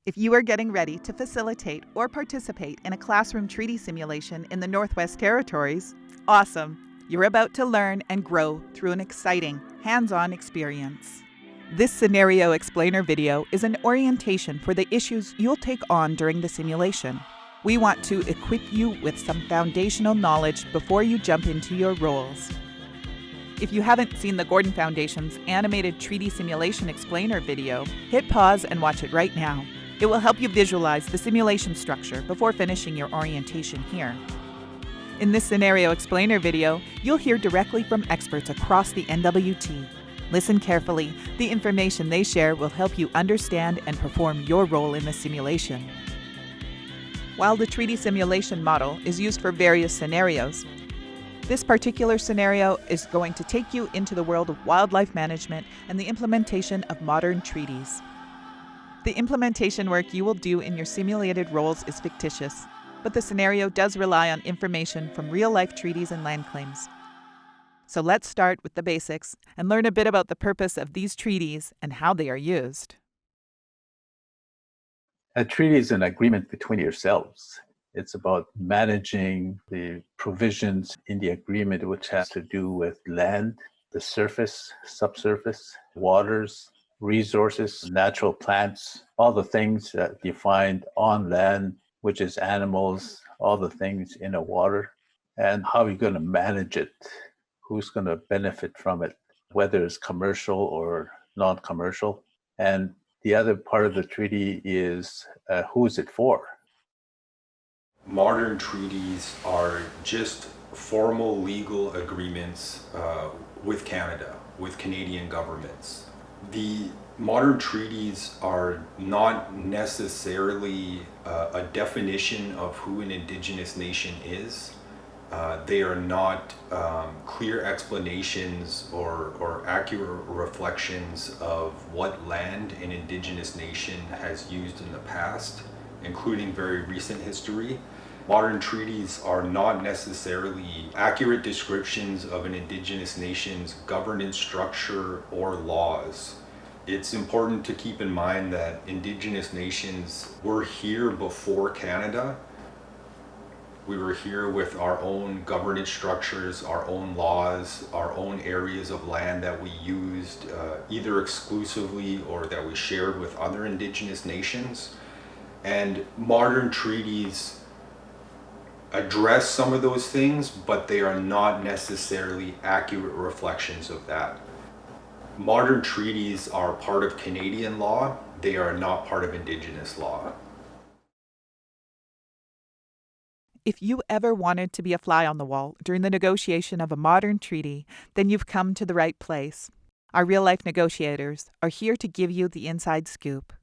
If you are getting ready to facilitate or participate in a classroom treaty simulation in the Northwest Territories, awesome! You're about to learn and grow through an exciting, hands-on experience. This scenario explainer video is an orientation for the issues you'll take on during the simulation. We want to equip you with some foundational knowledge before you jump into your roles. If you haven't seen the Gordon Foundation's animated treaty simulation explainer video, hit pause and watch it right now. It will help you visualize the simulation structure before finishing your orientation here. In this scenario explainer video, you'll hear directly from experts across the NWT. Listen carefully. The information they share will help you understand and perform your role in the simulation. While the treaty simulation model is used for various scenarios, this particular scenario is going to take you into the world of wildlife management and the implementation of modern treaties. The implementation work you will do in your simulated roles is fictitious, but the scenario does rely on information from real-life treaties and land claims. So let's start with the basics and learn a bit about the purpose of these treaties and how they are used. A treaty is an agreement between yourselves. It's about managing the provisions in the agreement, which has to do with land, the surface, subsurface, waters, resources, natural plants, all the things that you find on land, which is animals, all the things in the water, and how you're going to manage it, who's going to benefit from it, whether it's commercial or non-commercial. And the other part of the treaty is who is it for? Modern treaties are just formal legal agreements with Canada, with Canadian governments. The modern treaties are not necessarily a definition of who an Indigenous nation is. They are not clear explanations or accurate reflections of what land an Indigenous nation has used in the past, including very recent history. Modern treaties are not necessarily accurate descriptions of an Indigenous nation's governance structure or laws. It's important to keep in mind that Indigenous nations were here before Canada. We were here with our own governance structures, our own laws, our own areas of land that we used either exclusively or that we shared with other Indigenous nations. And modern treaties address some of those things, but they are not necessarily accurate reflections of that. Modern treaties are part of Canadian law. They are not part of Indigenous law. If you ever wanted to be a fly on the wall during the negotiation of a modern treaty, then you've come to the right place. Our real-life negotiators are here to give you the inside scoop.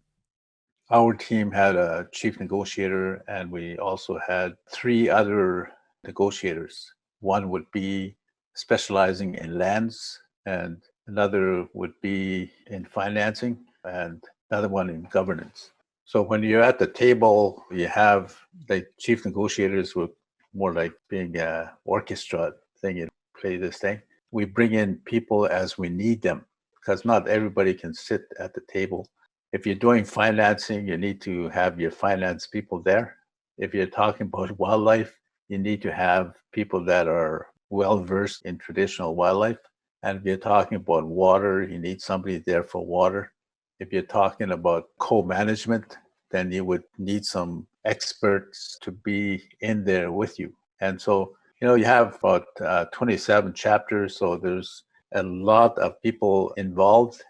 Our team had a chief negotiator, and we also had 3 other negotiators. One would be specializing in lands, and another would be in financing, and another one in governance. So when you're at the table, you have the chief negotiators with more like being an orchestra thing, you play this thing. We bring in people as we need them, because not everybody can sit at the table. If you're doing financing, you need to have your finance people there. If you're talking about wildlife, you need to have people that are well-versed in traditional wildlife. And if you're talking about water, you need somebody there for water. If you're talking about co-management, then you would need some experts to be in there with you. And so, you have about 27 chapters, so there's a lot of people involved.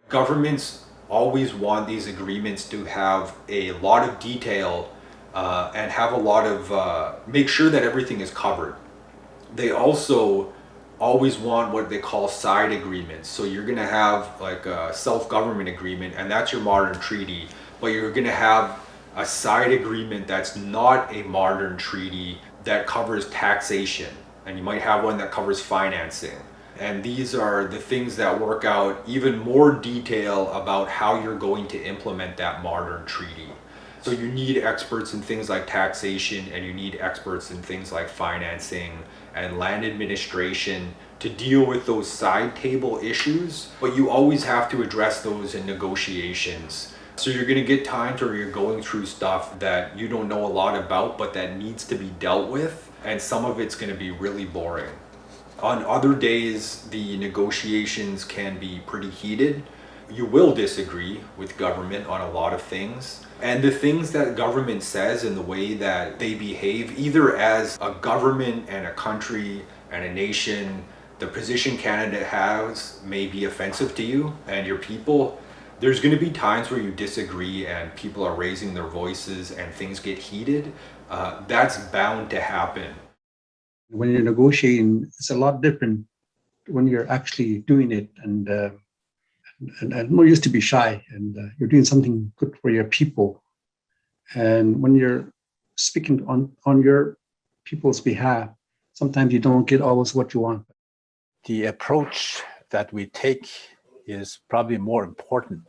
Governments always want these agreements to have a lot of detail and have a lot of, make sure that everything is covered. They also always want what they call side agreements. So you're gonna have like a self-government agreement, and that's your modern treaty, but you're gonna have a side agreement that's not a modern treaty that covers taxation, and you might have one that covers financing. And these are the things that work out even more detail about how you're going to implement that modern treaty. So you need experts in things like taxation, and you need experts in things like financing and land administration to deal with those side table issues, but you always have to address those in negotiations. So you're going to get times where you're going through stuff that you don't know a lot about, but that needs to be dealt with. And some of it's going to be really boring. On other days, the negotiations can be pretty heated. You will disagree with government on a lot of things. And the things that government says and the way that they behave, either as a government and a country and a nation, the position Canada has may be offensive to you and your people. There's going to be times where you disagree and people are raising their voices and things get heated. That's bound to happen. When you're negotiating, it's a lot different when you're actually doing it. And I'm not used to be shy, and you're doing something good for your people. And when you're speaking on your people's behalf, sometimes you don't get always what you want. The approach that we take is probably more important.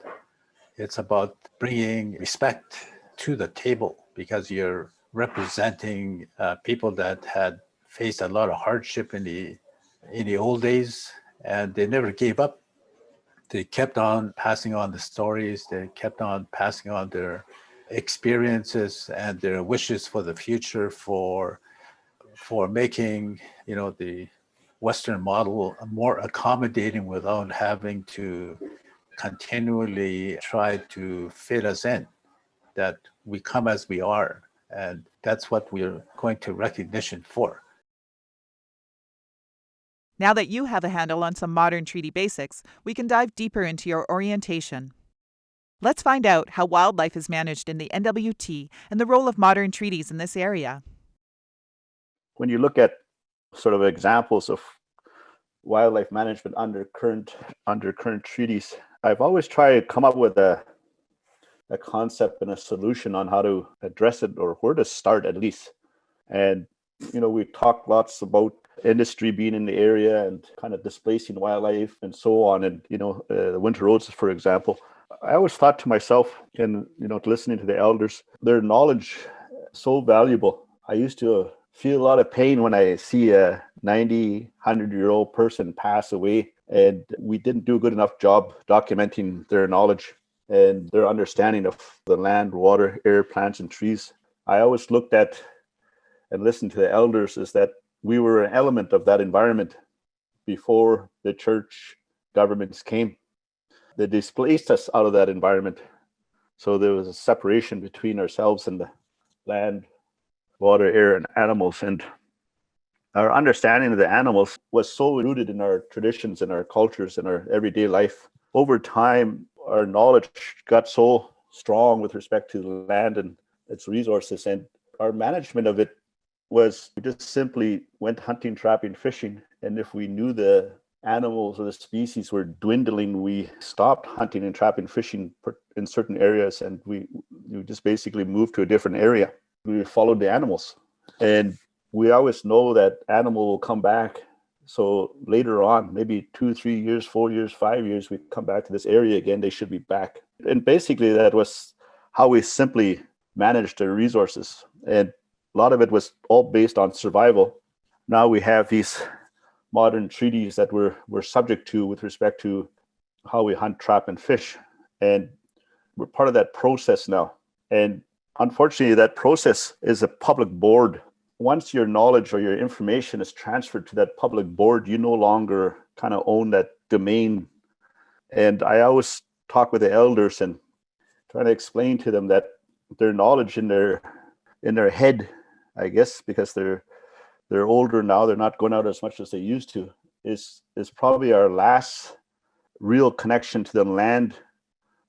It's about bringing respect to the table because you're representing people that had faced a lot of hardship in the old days, and they never gave up. They kept on passing on the stories. They kept on passing on their experiences and their wishes for the future, for making the Western model more accommodating without having to continually try to fit us in. That we come as we are, and that's what we're going to recognition for. Now that you have a handle on some modern treaty basics, we can dive deeper into your orientation. Let's find out how wildlife is managed in the NWT and the role of modern treaties in this area. When you look at sort of examples of wildlife management under current treaties, I've always tried to come up with a concept and a solution on how to address it, or where to start at least. And we talk lots about industry being in the area and kind of displacing wildlife and so on. And the winter roads, for example, I always thought to myself, and listening to the elders, their knowledge so valuable. I used to feel a lot of pain when I see a 90, 100-year-old person pass away, and we didn't do a good enough job documenting their knowledge and their understanding of the land, water, air, plants, and trees. I always looked at and listened to the elders as that we were an element of that environment before the church governments came. They displaced us out of that environment. So there was a separation between ourselves and the land, water, air, and animals. And our understanding of the animals was so rooted in our traditions and our cultures and our everyday life. Over time, our knowledge got so strong with respect to the land and its resources, and our management of it was we just simply went hunting, trapping, fishing. And if we knew the animals or the species were dwindling, we stopped hunting and trapping, fishing in certain areas, and we just basically moved to a different area. We followed the animals, and we always know that animal will come back. So later on, maybe 2, 3 years, 4 years, 5 years, we come back to this area again, they should be back. And basically that was how we simply managed the resources. And a lot of it was all based on survival. Now we have these modern treaties that we're subject to with respect to how we hunt, trap, and fish. And we're part of that process now. And unfortunately, that process is a public board. Once your knowledge or your information is transferred to that public board, you no longer kind of own that domain. And I always talk with the elders and try to explain to them that their knowledge in their head, I guess, because they're older now, they're not going out as much as they used to, is probably our last real connection to the land.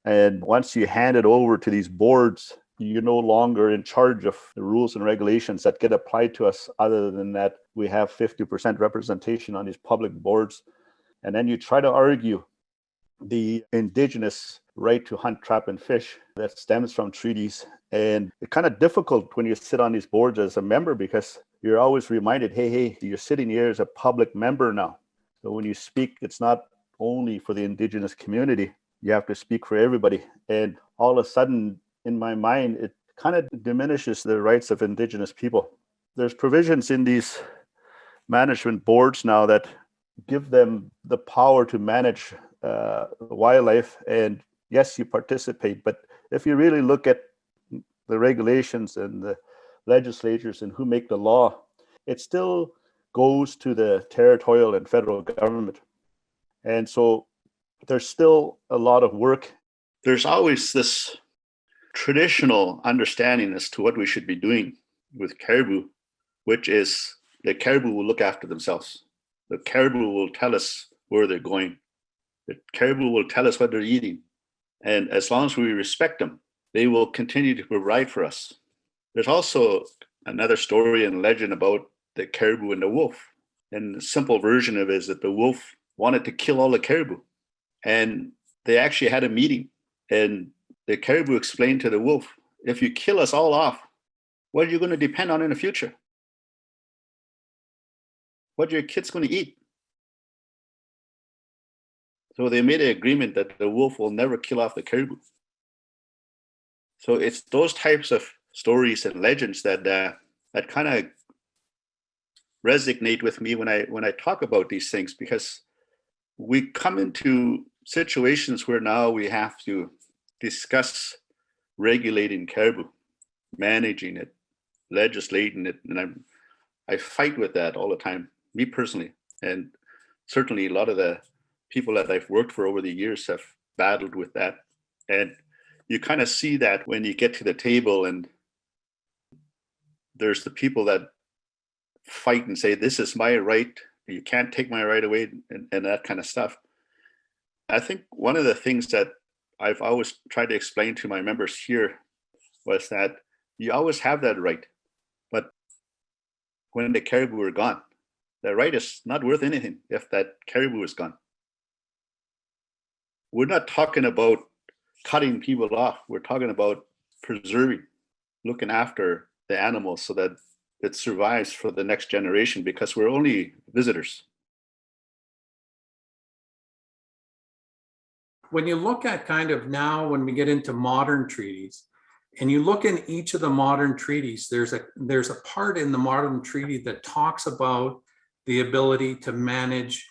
And once you hand it over to these boards, you're no longer in charge of the rules and regulations that get applied to us, other than that we have 50% representation on these public boards. And then you try to argue the indigenous right to hunt, trap, and fish that stems from treaties. And it's kind of difficult when you sit on these boards as a member, because you're always reminded, hey, you're sitting here as a public member now. So when you speak, it's not only for the indigenous community, you have to speak for everybody. And all of a sudden, in my mind, it kind of diminishes the rights of indigenous people. There's provisions in these management boards now that give them the power to manage wildlife. And yes, you participate, but if you really look at the regulations and the legislatures and who make the law, it still goes to the territorial and federal government. And so there's still a lot of work. There's always this traditional understanding as to what we should be doing with caribou, which is the caribou will look after themselves. The caribou will tell us where they're going. The caribou will tell us what they're eating. And as long as we respect them, they will continue to provide for us. There's also another story and legend about the caribou and the wolf. And the simple version of it is that the wolf wanted to kill all the caribou. And they actually had a meeting. And the caribou explained to the wolf, if you kill us all off, what are you going to depend on in the future? What are your kids going to eat? So they made an agreement that the wolf will never kill off the caribou. So it's those types of stories and legends that that kind of resonate with me when I talk about these things, because we come into situations where now we have to discuss regulating caribou, managing it, legislating it, and I fight with that all the time, me personally, and certainly a lot of the people that I've worked for over the years have battled with that. And you kind of see that when you get to the table and there's the people that fight and say, this is my right, you can't take my right away, and that kind of stuff. I think one of the things that I've always tried to explain to my members here was that you always have that right, but when the caribou are gone, the right is not worth anything if that caribou is gone. We're not talking about cutting people off. We're talking about preserving, looking after the animals so that it survives for the next generation, because we're only visitors. When you look at kind of now, when we get into modern treaties, and you look in each of the modern treaties, there's a part in the modern treaty that talks about the ability to manage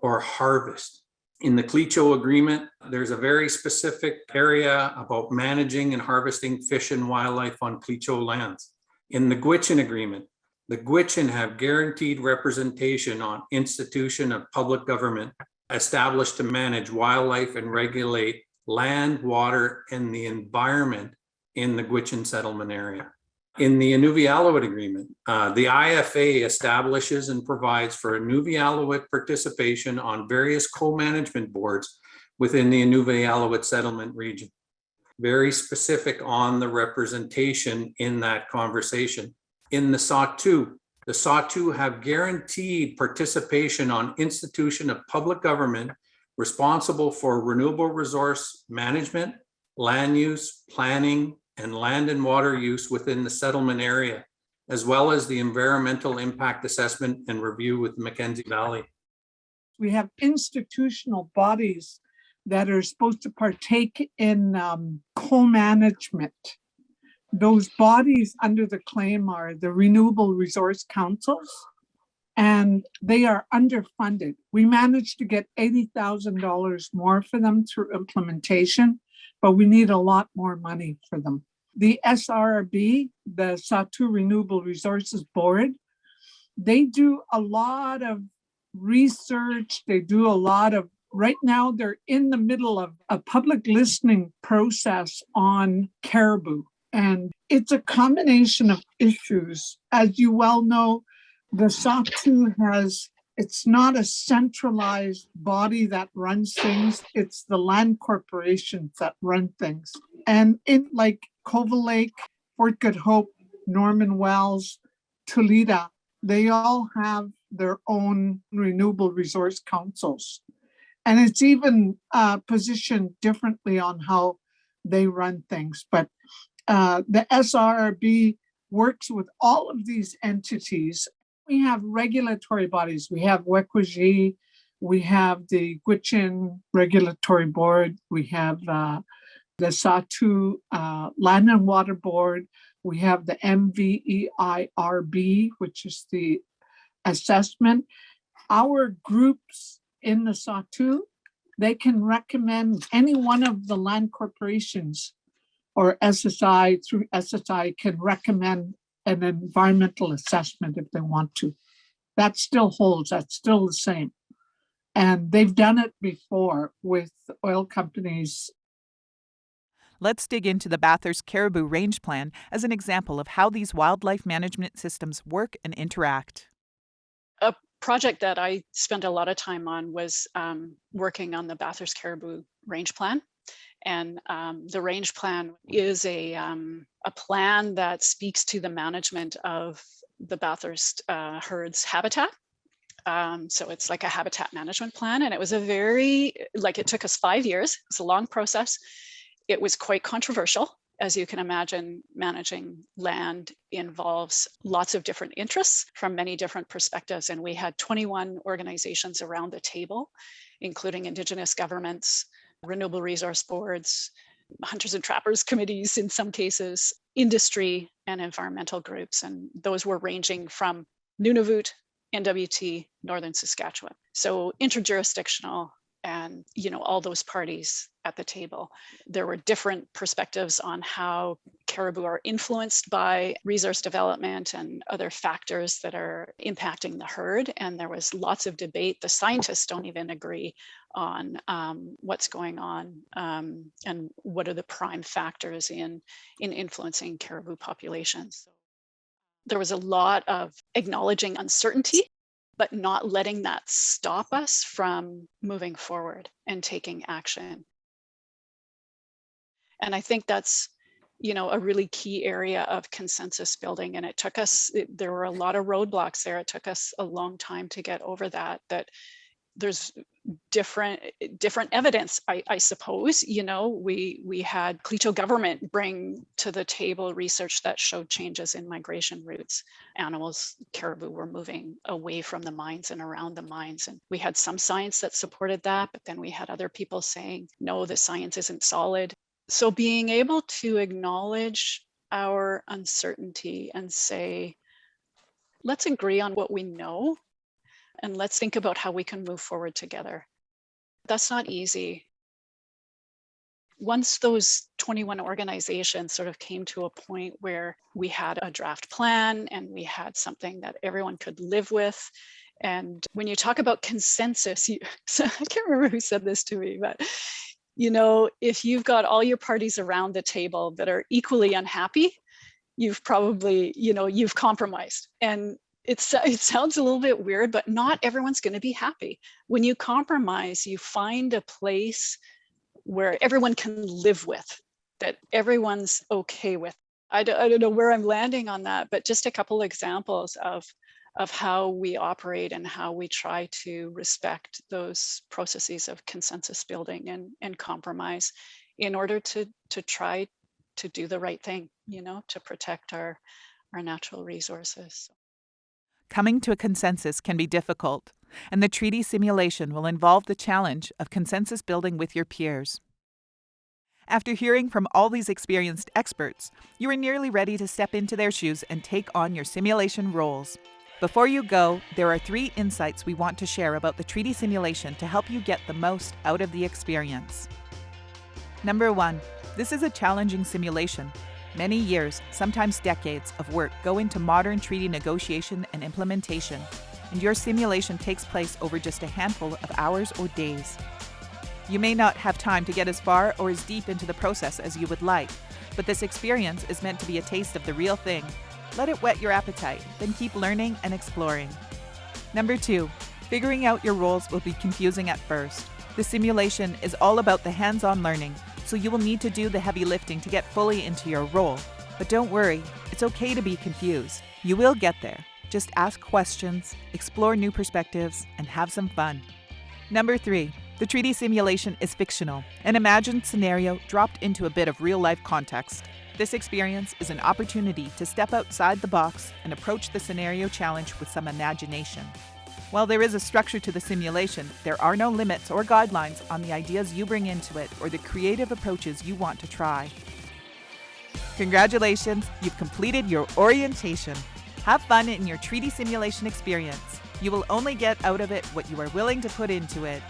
or harvest. In the Clecho Agreement, there's a very specific area about managing and harvesting fish and wildlife on Clecho lands. In the Gwich'in Agreement, the Gwich'in have guaranteed representation on institution of public government established to manage wildlife and regulate land, water, and the environment in the Gwich'in settlement area. In the Inuvialuit Agreement, the IFA establishes and provides for Inuvialuit participation on various co-management boards within the Inuvialuit settlement region. Very specific on the representation in that conversation. In the Sahtu have guaranteed participation on institution of public government responsible for renewable resource management, land use, planning, and land and water use within the settlement area, as well as the environmental impact assessment and review with Mackenzie Valley. We have institutional bodies that are supposed to partake in co-management. Those bodies under the claim are the Renewable Resource Councils, and they are underfunded. We managed to get $80,000 more for them through implementation, but we need a lot more money for them. The SRB, the Sahtu Renewable Resources Board, they do a lot of research. They do a lot of, right now they're in the middle of a public listening process on caribou. And it's a combination of issues. As you well know, the Sahtu it's not a centralized body that runs things. It's the land corporations that run things. And in like Cova Lake, Fort Good Hope, Norman Wells, Toledo, they all have their own renewable resource councils. And it's even positioned differently on how they run things. But the SRB works with all of these entities. We have regulatory bodies. We have Wekwajee, we have the Gwich'in Regulatory Board, we have the Sahtu Land and Water Board, we have the MVEIRB, which is the assessment. Our groups in the Sahtu, they can recommend any one of the land corporations or SSI, through SSI, can recommend an environmental assessment if they want to. That still holds, that's still the same. And they've done it before with oil companies. Let's dig into the Bathurst Caribou Range Plan as an example of how these wildlife management systems work and interact. A project that I spent a lot of time on was working on the Bathurst Caribou Range Plan. And the range plan is a plan that speaks to the management of the Bathurst herd's habitat. So it's like a habitat management plan. And it was it took us 5 years. It's a long process. It was quite controversial. As you can imagine, managing land involves lots of different interests from many different perspectives. And we had 21 organizations around the table, including Indigenous governments, renewable resource boards, hunters and trappers committees in some cases, industry and environmental groups. And those were ranging from Nunavut, NWT, Northern Saskatchewan. So interjurisdictional and, all those parties at the table. There were different perspectives on how caribou are influenced by resource development and other factors that are impacting the herd. And there was lots of debate. The scientists don't even agree on what's going on and what are the prime factors in influencing caribou populations. There was a lot of acknowledging uncertainty, but not letting that stop us from moving forward and taking action. And I think that's, a really key area of consensus building. And there were a lot of roadblocks there. It took us a long time to get over that there's different evidence, I suppose. We had Clito government bring to the table research that showed changes in migration routes. Caribou were moving away from the mines and around the mines. And we had some science that supported that, but then we had other people saying, no, the science isn't solid. So being able to acknowledge our uncertainty and say, let's agree on what we know, and let's think about how we can move forward together. That's not easy. Once those 21 organizations sort of came to a point where we had a draft plan and we had something that everyone could live with. And when you talk about consensus, I can't remember who said this to me, but if you've got all your parties around the table that are equally unhappy, you've probably, you've compromised. And it sounds a little bit weird, but not everyone's going to be happy. When you compromise, you find a place where everyone can live with, that everyone's okay with. I don't know where I'm landing on that, but just a couple examples of how we operate and how we try to respect those processes of consensus building and compromise in order to try to do the right thing, to protect our natural resources. Coming to a consensus can be difficult, and the treaty simulation will involve the challenge of consensus building with your peers. After hearing from all these experienced experts, you are nearly ready to step into their shoes and take on your simulation roles. Before you go, there are 3 insights we want to share about the treaty simulation to help you get the most out of the experience. Number 1, this is a challenging simulation. Many years, sometimes decades, of work go into modern treaty negotiation and implementation, and your simulation takes place over just a handful of hours or days. You may not have time to get as far or as deep into the process as you would like, but this experience is meant to be a taste of the real thing. Let it whet your appetite, then keep learning and exploring. Number 2, figuring out your roles will be confusing at first. The simulation is all about the hands-on learning, so you will need to do the heavy lifting to get fully into your role. But don't worry, it's okay to be confused. You will get there. Just ask questions, explore new perspectives, and have some fun. Number 3, the treaty simulation is fictional, an imagined scenario dropped into a bit of real-life context. This experience is an opportunity to step outside the box and approach the scenario challenge with some imagination. While there is a structure to the simulation, there are no limits or guidelines on the ideas you bring into it or the creative approaches you want to try. Congratulations, you've completed your orientation. Have fun in your treaty simulation experience. You will only get out of it what you are willing to put into it.